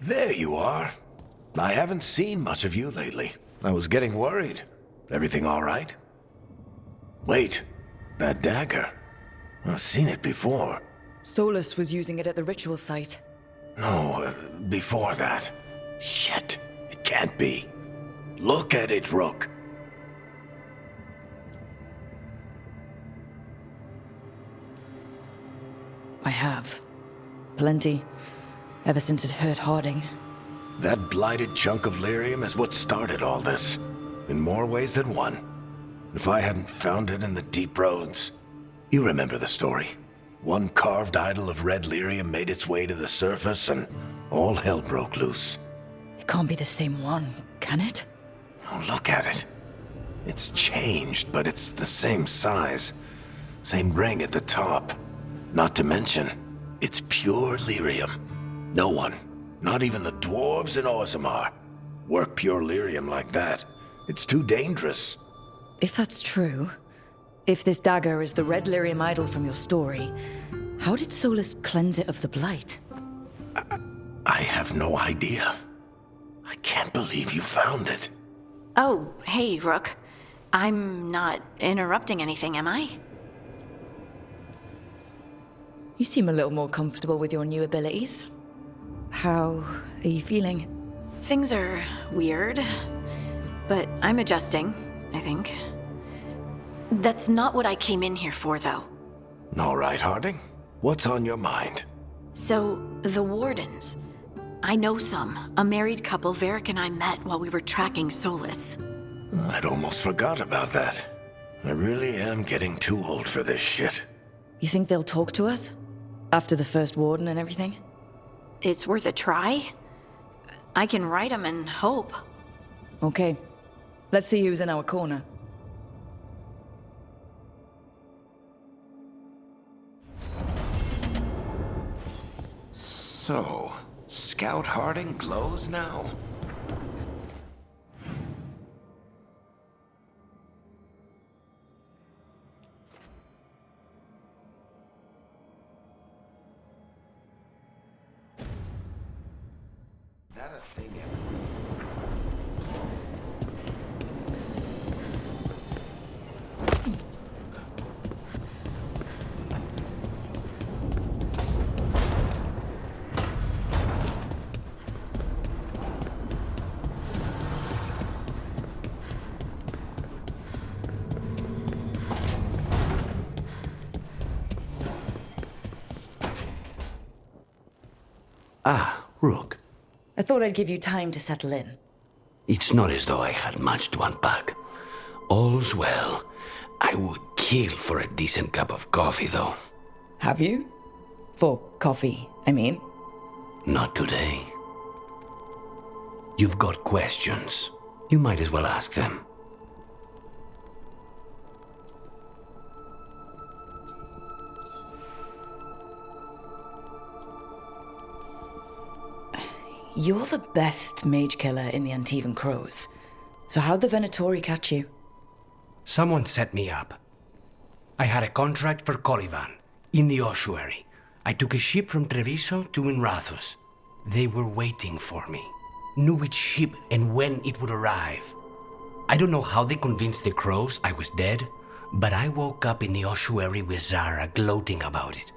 There you are. I haven't seen much of you lately. I was getting worried. Everything all right? Wait, that dagger. I've seen it before. Solus was using it at the ritual site. No, before that. Shit, it can't be. Look at it, Rook. I have. Plenty. Ever since it hurt Harding. That blighted chunk of lyrium is what started all this. In more ways than one. If I hadn't found it in the deep roads. You remember the story. One carved idol of red lyrium made its way to the surface and all hell broke loose. It can't be the same one, can it? Oh, look at it. It's changed, but it's the same size. Same ring at the top. Not to mention, it's pure lyrium. No one, not even the dwarves in Orzammar, work pure lyrium like that. It's too dangerous. If that's true, if this dagger is the red lyrium idol from your story, how did Solus cleanse it of the blight? I have no idea. I can't believe you found it. Oh, hey, Rook. I'm not interrupting anything, am I? You seem a little more comfortable with your new abilities. How are you feeling? Things are weird, but I'm adjusting, I think. That's not what I came in here for, though. All right, Harding. What's on your mind? So, the Wardens. I know some. A married couple Varric and I met while we were tracking Solus. I'd almost forgot about that. I really am getting too old for this shit. You think they'll talk to us? After the first warden and everything? It's worth a try. I can write them and hope. Okay. Let's see who's in our corner. So, Scout Harding glows now? That a thing Ah, Rook. I thought I'd give you time to settle in. It's not as though I had much to unpack. All's well. I would kill for a decent cup of coffee, though. Have you? For coffee, I mean. Not today. You've got questions. You might as well ask them. You're the best mage killer in the Antivan Crows. So how'd the Venatori catch you? Someone set me up. I had a contract for Colivan, in the ossuary. I took a ship from Treviso to Inrathus. They were waiting for me. Knew which ship and when it would arrive. I don't know how they convinced the Crows I was dead, but I woke up in the ossuary with Zara gloating about it.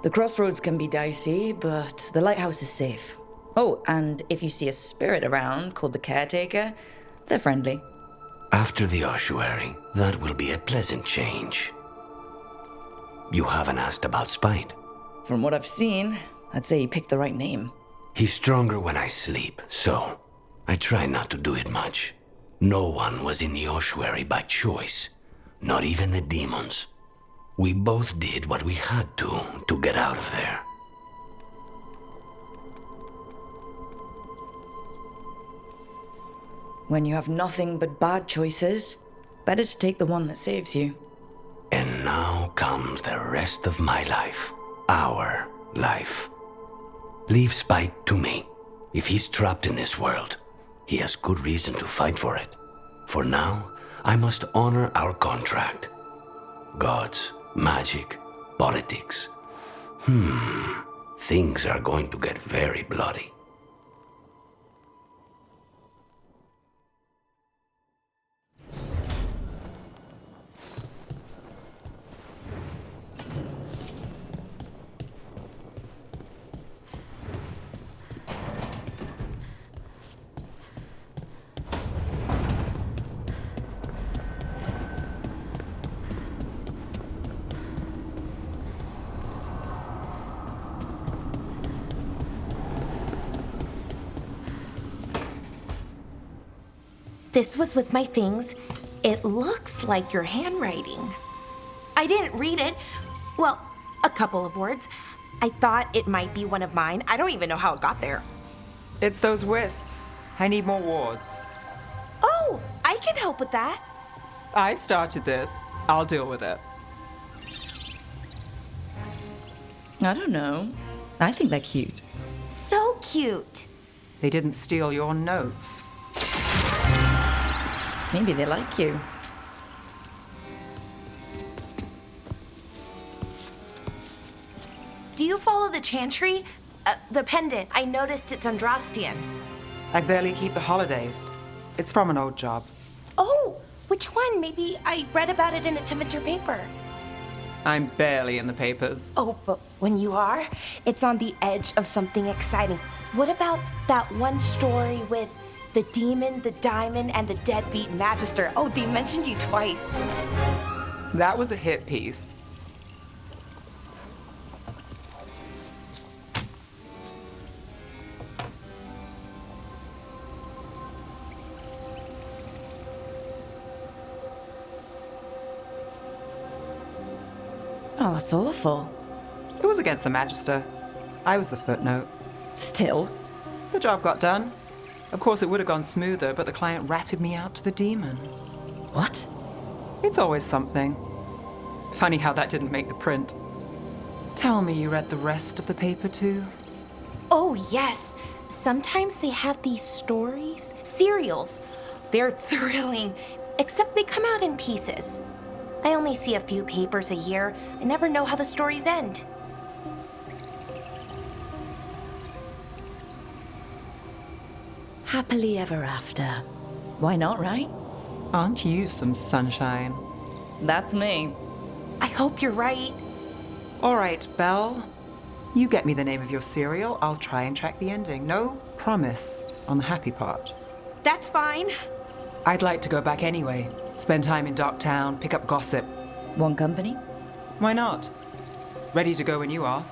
The crossroads can be dicey, but the lighthouse is safe. Oh, and if you see a spirit around called the Caretaker, they're friendly. After the ossuary, that will be a pleasant change. You haven't asked about Spite. From what I've seen, I'd say he picked the right name. He's stronger when I sleep, so I try not to do it much. No one was in the ossuary by choice, not even the demons. We both did what we had to get out of there. When you have nothing but bad choices, better to take the one that saves you. And now comes the rest of my life. Our life. Leave Spite to me. If he's trapped in this world, he has good reason to fight for it. For now, I must honor our contract. Gods, magic, politics. Things are going to get very bloody. This was with my things. It looks like your handwriting. I didn't read it. Well, a couple of words. I thought it might be one of mine. I don't even know how it got there. It's those wisps. I need more wards. Oh, I can help with that. I started this. I'll deal with it. I don't know. I think they're cute. So cute. They didn't steal your notes. Maybe they like you. Do you follow the chantry? The pendant. I noticed it's Andrastian. I barely keep the holidays. It's from an old job. Oh, which one? Maybe I read about it in a Timenter paper. I'm barely in the papers. Oh, but when you are, it's on the edge of something exciting. What about that one story with the demon, the diamond, and the deadbeat magister? Oh, they mentioned you twice. That was a hit piece. Oh, that's awful. It was against the Magister. I was the footnote. Still. The job got done. Of course, it would have gone smoother, but the client ratted me out to the demon. What? It's always something. Funny how that didn't make the print. Tell me you read the rest of the paper too? Oh, yes. Sometimes they have these stories, serials. They're thrilling, except they come out in pieces. I only see a few papers a year. I never know how the stories end. Happily ever after. Why not, right? Aren't you some sunshine? That's me. I hope you're right. All right, Belle. You get me the name of your serial. I'll try and track the ending. No promise on the happy part. That's fine. I'd like to go back anyway. Spend time in Docktown, pick up gossip. One company? Why not? Ready to go when you are.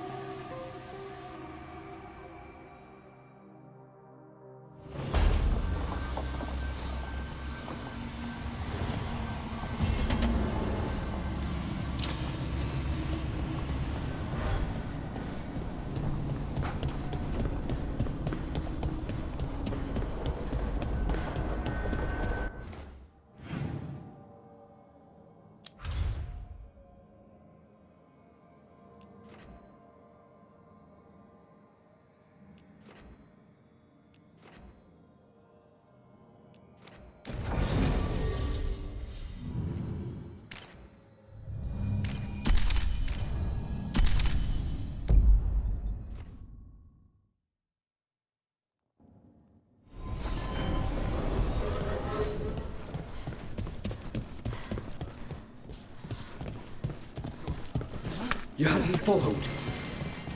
You had me followed.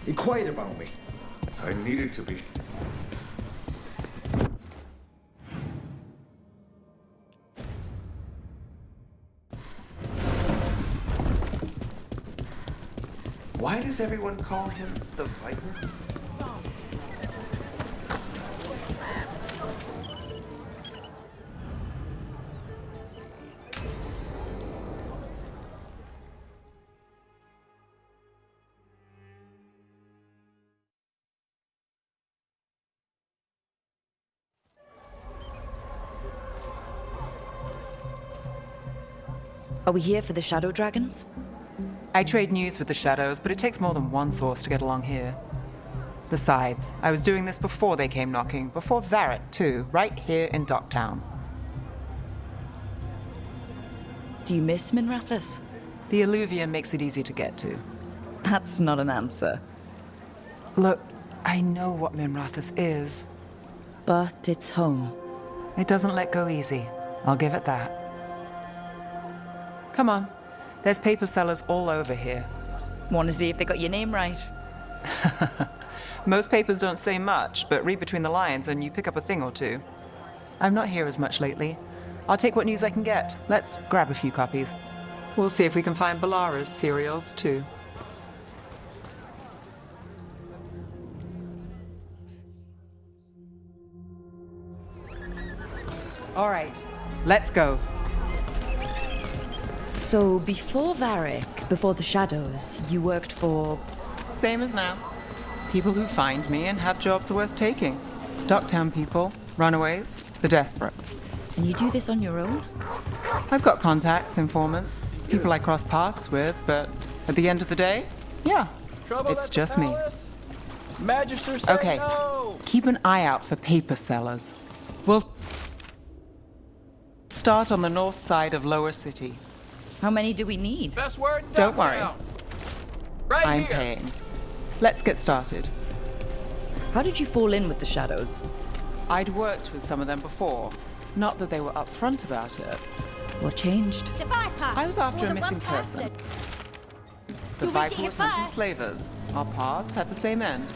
Inquired about me. I needed to be. Why does everyone call him the Viper? Are we here for the Shadow Dragons? I trade news with the Shadows, but it takes more than one source to get along here. Besides, I was doing this before they came knocking, before Varret, too, right here in Docktown. Do you miss Minrathous? The Alluvium makes it easy to get to. That's not an answer. Look, I know what Minrathous is. But it's home. It doesn't let go easy. I'll give it that. Come on. There's paper sellers all over here. Want to see if they got your name right? Most papers don't say much, but read between the lines and you pick up a thing or two. I'm not here as much lately. I'll take what news I can get. Let's grab a few copies. We'll see if we can find Balara's serials, too. All right, let's go. So before Varric, before the Shadows, you worked for... Same as now. People who find me and have jobs worth taking. Docktown people, runaways, the desperate. And you do this on your own? I've got contacts, informants, people I cross paths with, but at the end of the day, yeah, it's just me. Magister say Okay, no! keep an eye out for paper sellers. We'll start on the north side of Lower City. How many do we need? Best word in Don't worry. Ducktown. Right I'm here. paying. Let's get started. How did you fall in with the Shadows? I'd worked with some of them before. Not that they were upfront about it. What changed? The Viper! I was after More a than missing one person. The You'll read it Viper here was hunting first. slavers. Our paths had the same end.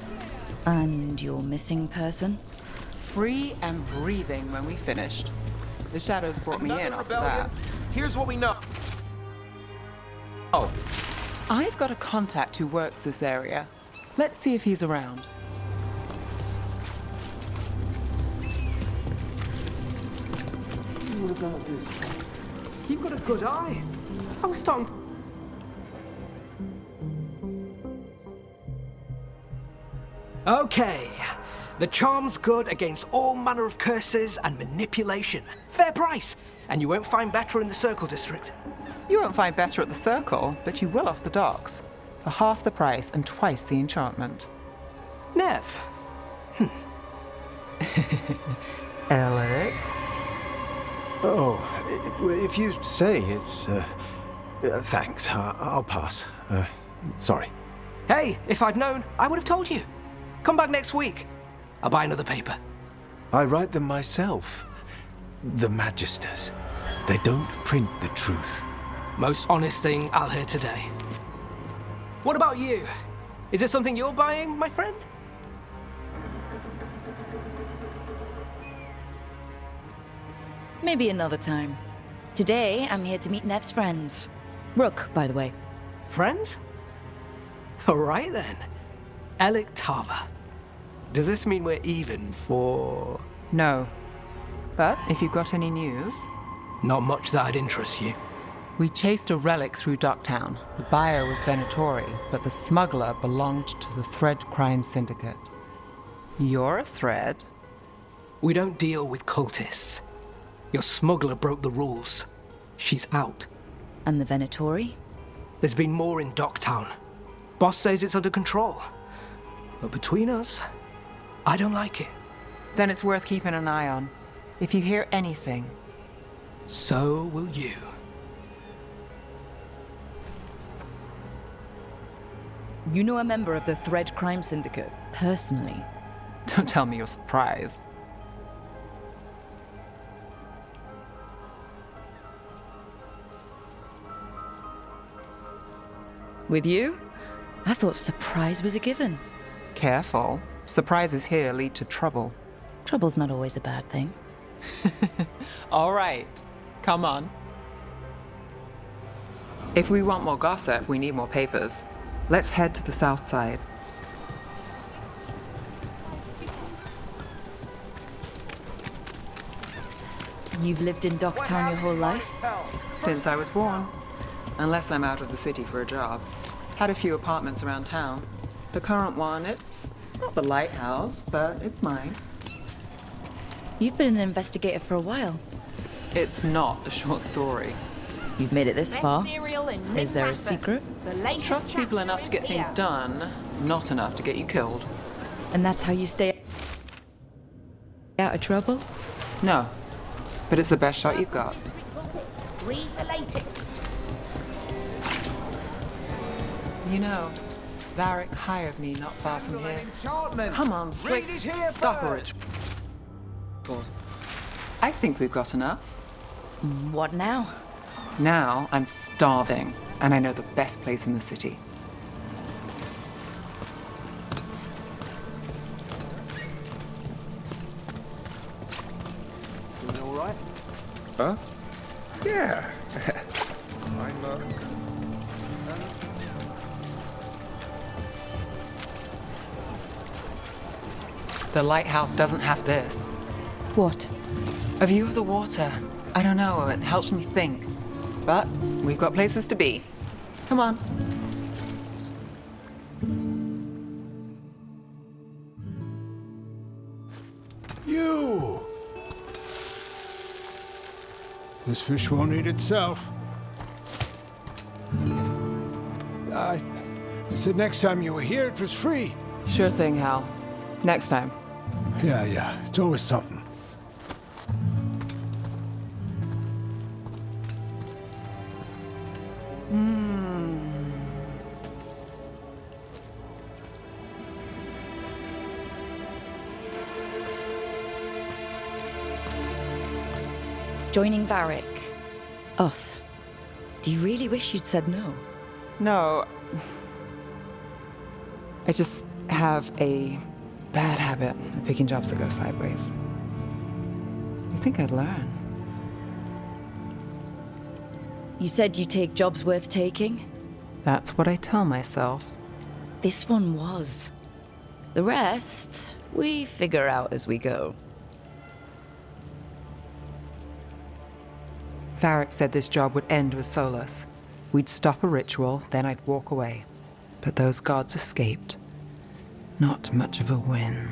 And your missing person? Free and breathing when we finished. The Shadows brought me in after that. Here's what we know. Oh. I've got a contact who works this area. Let's see if he's around. What about this? You've got a good eye. I was starting. Okay. The charm's good against all manner of curses and manipulation. Fair price. And you won't find better in the Circle District. You won't find better at the Circle, but you will off the docks. For half the price and twice the enchantment. Nev. Alec? Oh, if you say it's, thanks. I'll pass. Sorry. Hey, if I'd known, I would have told you. Come back next week. I'll buy another paper. I write them myself. The Magisters. They don't print the truth. Most honest thing I'll hear today. What about you? Is it something you're buying, my friend? Maybe another time. Today, I'm here to meet Nev's friends. Rook, by the way. Friends? All right then. Alec Tava. Does this mean we're even for... No. But if you've got any news... Not much that'd interest you. We chased a relic through Docktown. The buyer was Venatori, but the smuggler belonged to the Thread Crime Syndicate. You're a Thread? We don't deal with cultists. Your smuggler broke the rules. She's out. And the Venatori? There's been more in Docktown. Boss says it's under control. But between us, I don't like it. Then it's worth keeping an eye on. If you hear anything... So will you. You know a member of the Thread Crime Syndicate, personally. Don't tell me you're surprised. With you? I thought surprise was a given. Careful. Surprises here lead to trouble. Trouble's not always a bad thing. All right. Come on. If we want more gossip, we need more papers. Let's head to the south side. You've lived in Docktown your whole life? Since I was born. Unless I'm out of the city for a job. Had a few apartments around town. The current one, it's not the lighthouse, but it's mine. You've been an investigator for a while. It's not a short story. You've made it this far. Is there a secret? Trust people enough to get things done, not enough to get you killed. And that's how you stay out of trouble? No, but it's the best shot you've got. Read the latest. You know, Varric hired me not far from here. Enchantment. Come on, Slick. Reed is here Stop a first. rich. I think we've got enough. What now? Now I'm starving, and I know the best place in the city. Doing all right? Huh? Yeah. I'm, The lighthouse doesn't have this. What? A view of the water. I don't know, it helps me think. But we've got places to be. Come on. You! This fish won't eat itself. I said next time you were here, it was free. Sure thing, Hal. Next time. Yeah, it's always something. Joining Varric. Us. Do you really wish you'd said no? No. I just have a bad habit of picking jobs that go sideways. You think I'd learn? You said you take jobs worth taking? That's what I tell myself. This one was. The rest, we figure out as we go. Varric said this job would end with Solus. We'd stop a ritual, then I'd walk away. But those gods escaped. Not much of a win.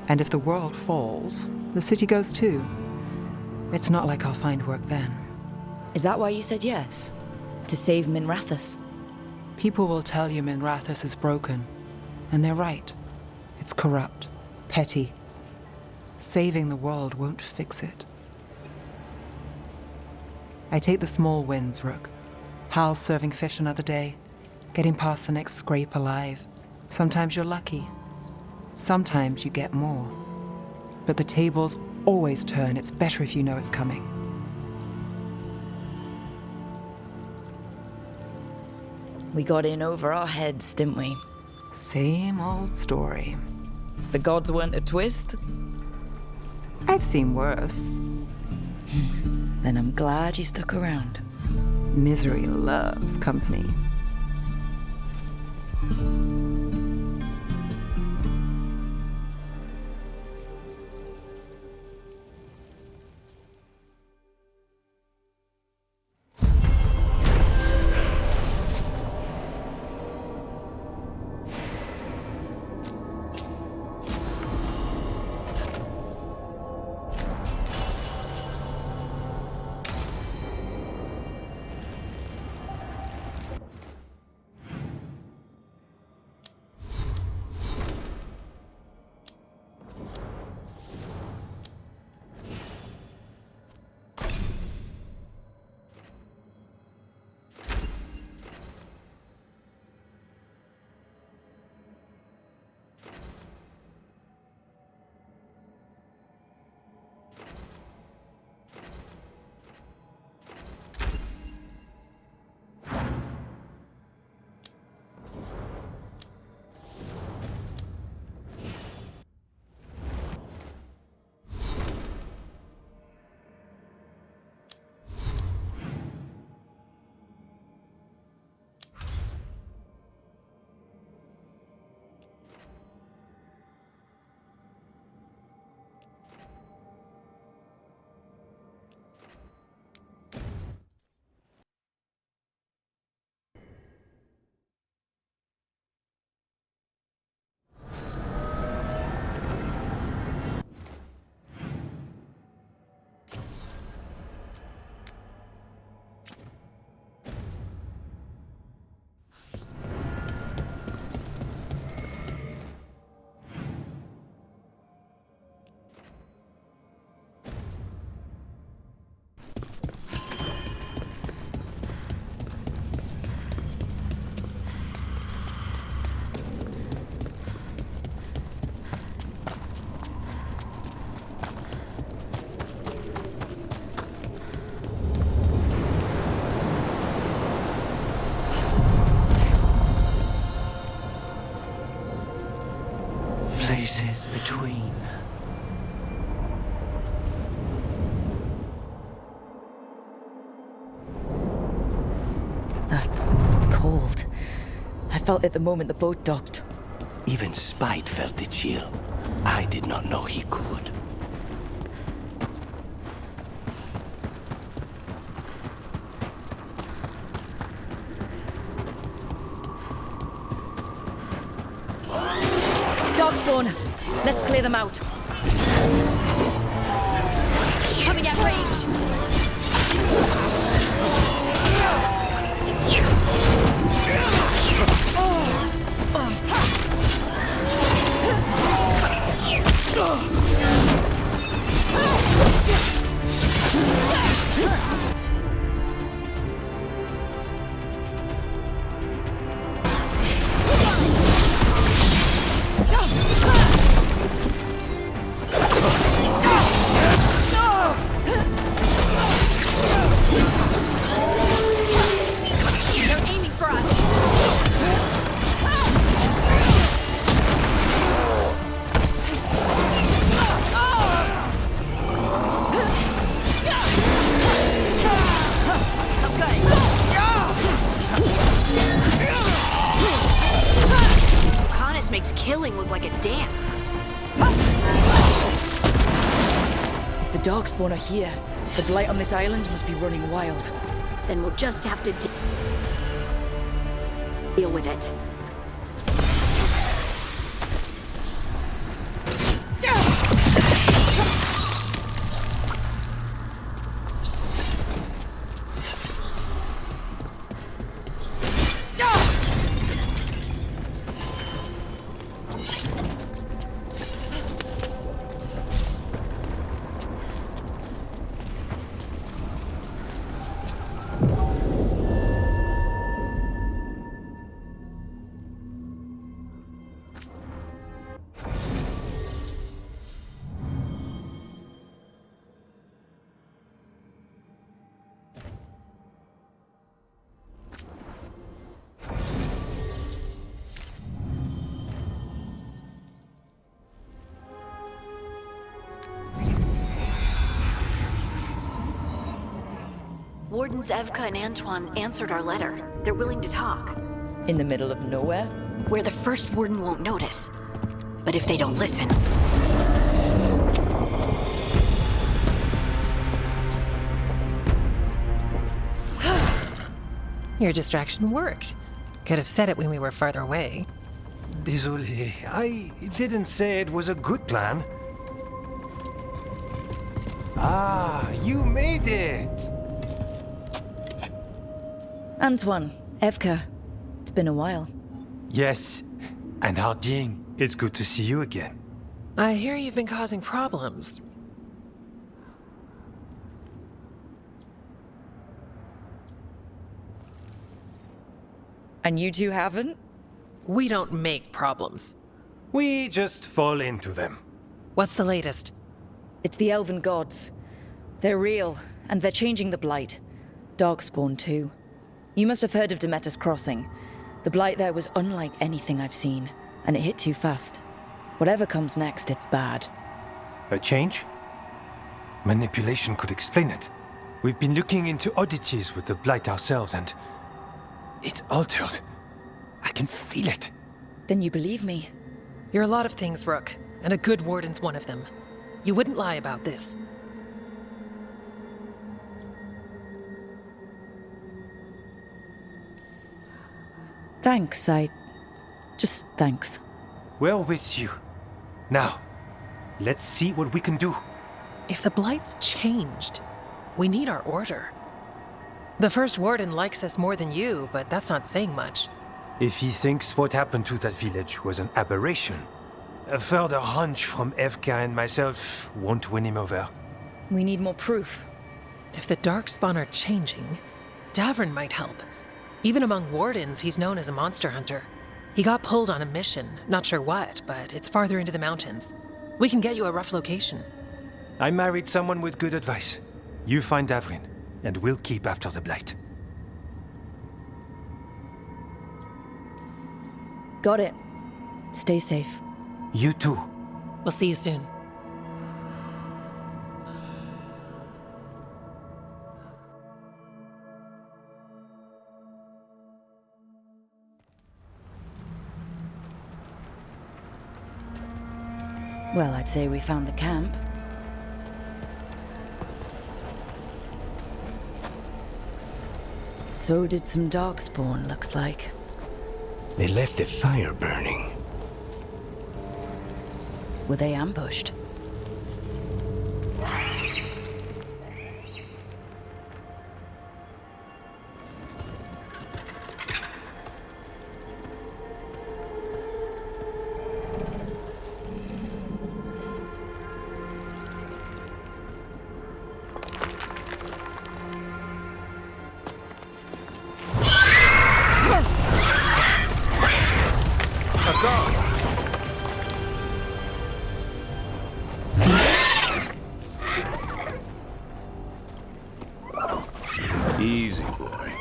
And if the world falls, the city goes too. It's not like I'll find work then. Is that why you said yes? To save Minrathous? People will tell you Minrathous is broken. And they're right. It's corrupt, petty. Saving the world won't fix it. I take the small wins, Rook. Hal's serving fish another day, getting past the next scrape alive. Sometimes you're lucky. Sometimes you get more. But the tables always turn. It's better if you know it's coming. We got in over our heads, didn't we? Same old story. The gods weren't a twist? I've seen worse. Then I'm glad you stuck around. Misery loves company. spaces between. That cold. I felt it the moment the boat docked. Even Spite felt the chill. I did not know he could. Darkspawn! Let's clear them out. Coming at range! They're aiming for us! This makes killing look like a dance. If the Darkspawn are here, the blight on this island must be running wild. Then we'll just have to deal with it. Wardens Evka and Antoine answered our letter. They're willing to talk. In the middle of nowhere? Where the first warden won't notice. But if they don't listen... Your distraction worked. Could have said it when we were farther away. Désolé, I didn't say it was a good plan. Ah, you made it! Antoine, Evka, it's been a while. Yes, and Harding, it's good to see you again. I hear you've been causing problems. And you two haven't? We don't make problems. We just fall into them. What's the latest? It's the Elven gods. They're real, and they're changing the Blight. Darkspawn, too. You must have heard of Demeter's Crossing. The Blight there was unlike anything I've seen, and it hit too fast. Whatever comes next, it's bad. A change? Manipulation could explain it. We've been looking into oddities with the Blight ourselves, and... it's altered. I can feel it. Then you believe me? You're a lot of things, Rook, and a good warden's one of them. You wouldn't lie about this. Thanks, just thanks. We're with you. Now, let's see what we can do. If the Blight's changed, we need our order. The first warden likes us more than you, but that's not saying much. If he thinks what happened to that village was an aberration, a further hunch from Evka and myself won't win him over. We need more proof. If the Darkspawn are changing, Davern might help. Even among wardens, he's known as a monster hunter. He got pulled on a mission, not sure what, but it's farther into the mountains. We can get you a rough location. I married someone with good advice. You find Davrin, and we'll keep after the Blight. Got it. Stay safe. You too. We'll see you soon. Well, I'd say we found the camp. So did some darkspawn, looks like. They left the fire burning. Were they ambushed? Easy, boy.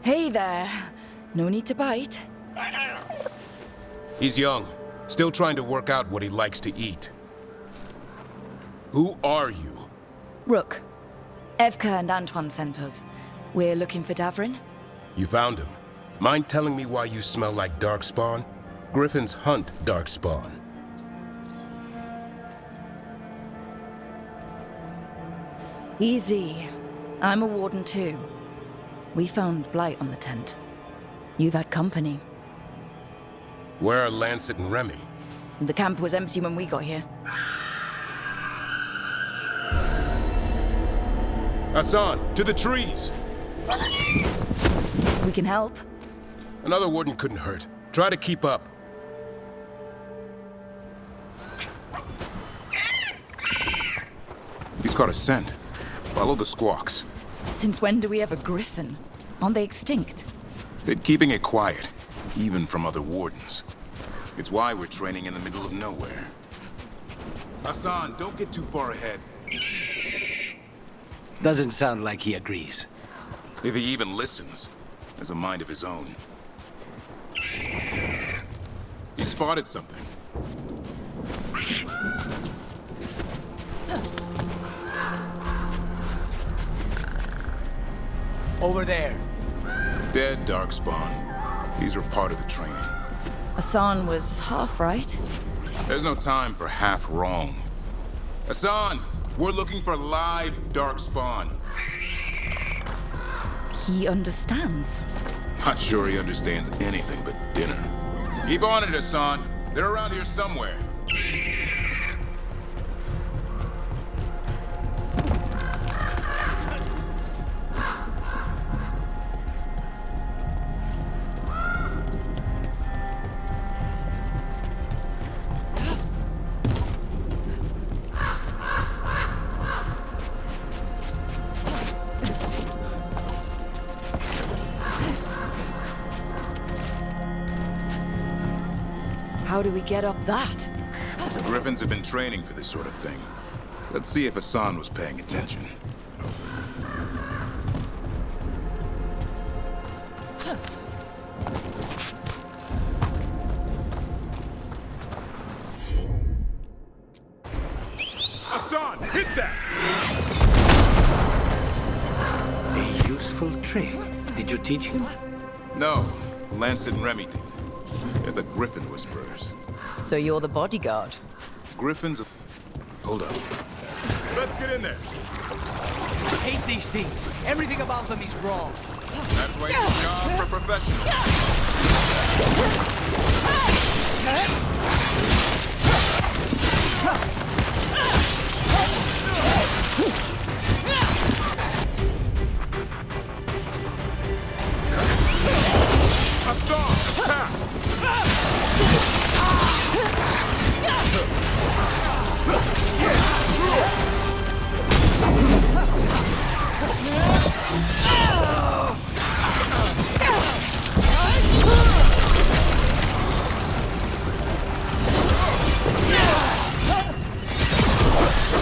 Hey there. No need to bite. He's young, still trying to work out what he likes to eat. Who are you? Rook. Evka and Antoine sent us. We're looking for Davrin. You found him. Mind telling me why you smell like darkspawn? Griffins hunt darkspawn. Easy. I'm a warden too. We found blight on the tent. You've had company. Where are Lancet and Remy? The camp was empty when we got here. Hassan, to the trees! We can help. Another warden couldn't hurt. Try to keep up. He's got a scent. Follow the squawks. Since when do we have a griffin? Aren't they extinct? Been keeping it quiet, even from other wardens. It's why we're training in the middle of nowhere. Hassan, don't get too far ahead. Doesn't sound like he agrees. If he even listens, has a mind of his own. He spotted something. Over there. Dead darkspawn. These are part of the training. Hassan was half right. There's no time for half wrong. Hassan, we're looking for live darkspawn. He understands. Not sure he understands anything but dinner. Keep on it, Hassan. They're around here somewhere. How do we get up that? The Griffins have been training for this sort of thing. Let's see if Hassan was paying attention. Hassan, hit that! A useful trick. Did you teach him? No, Lancet and Remy did. They're the Griffin Whisperers. So you're the bodyguard? Griffins... Hold up. Let's get in there. I hate these things. Everything about them is wrong. That's why it's a job for professionals.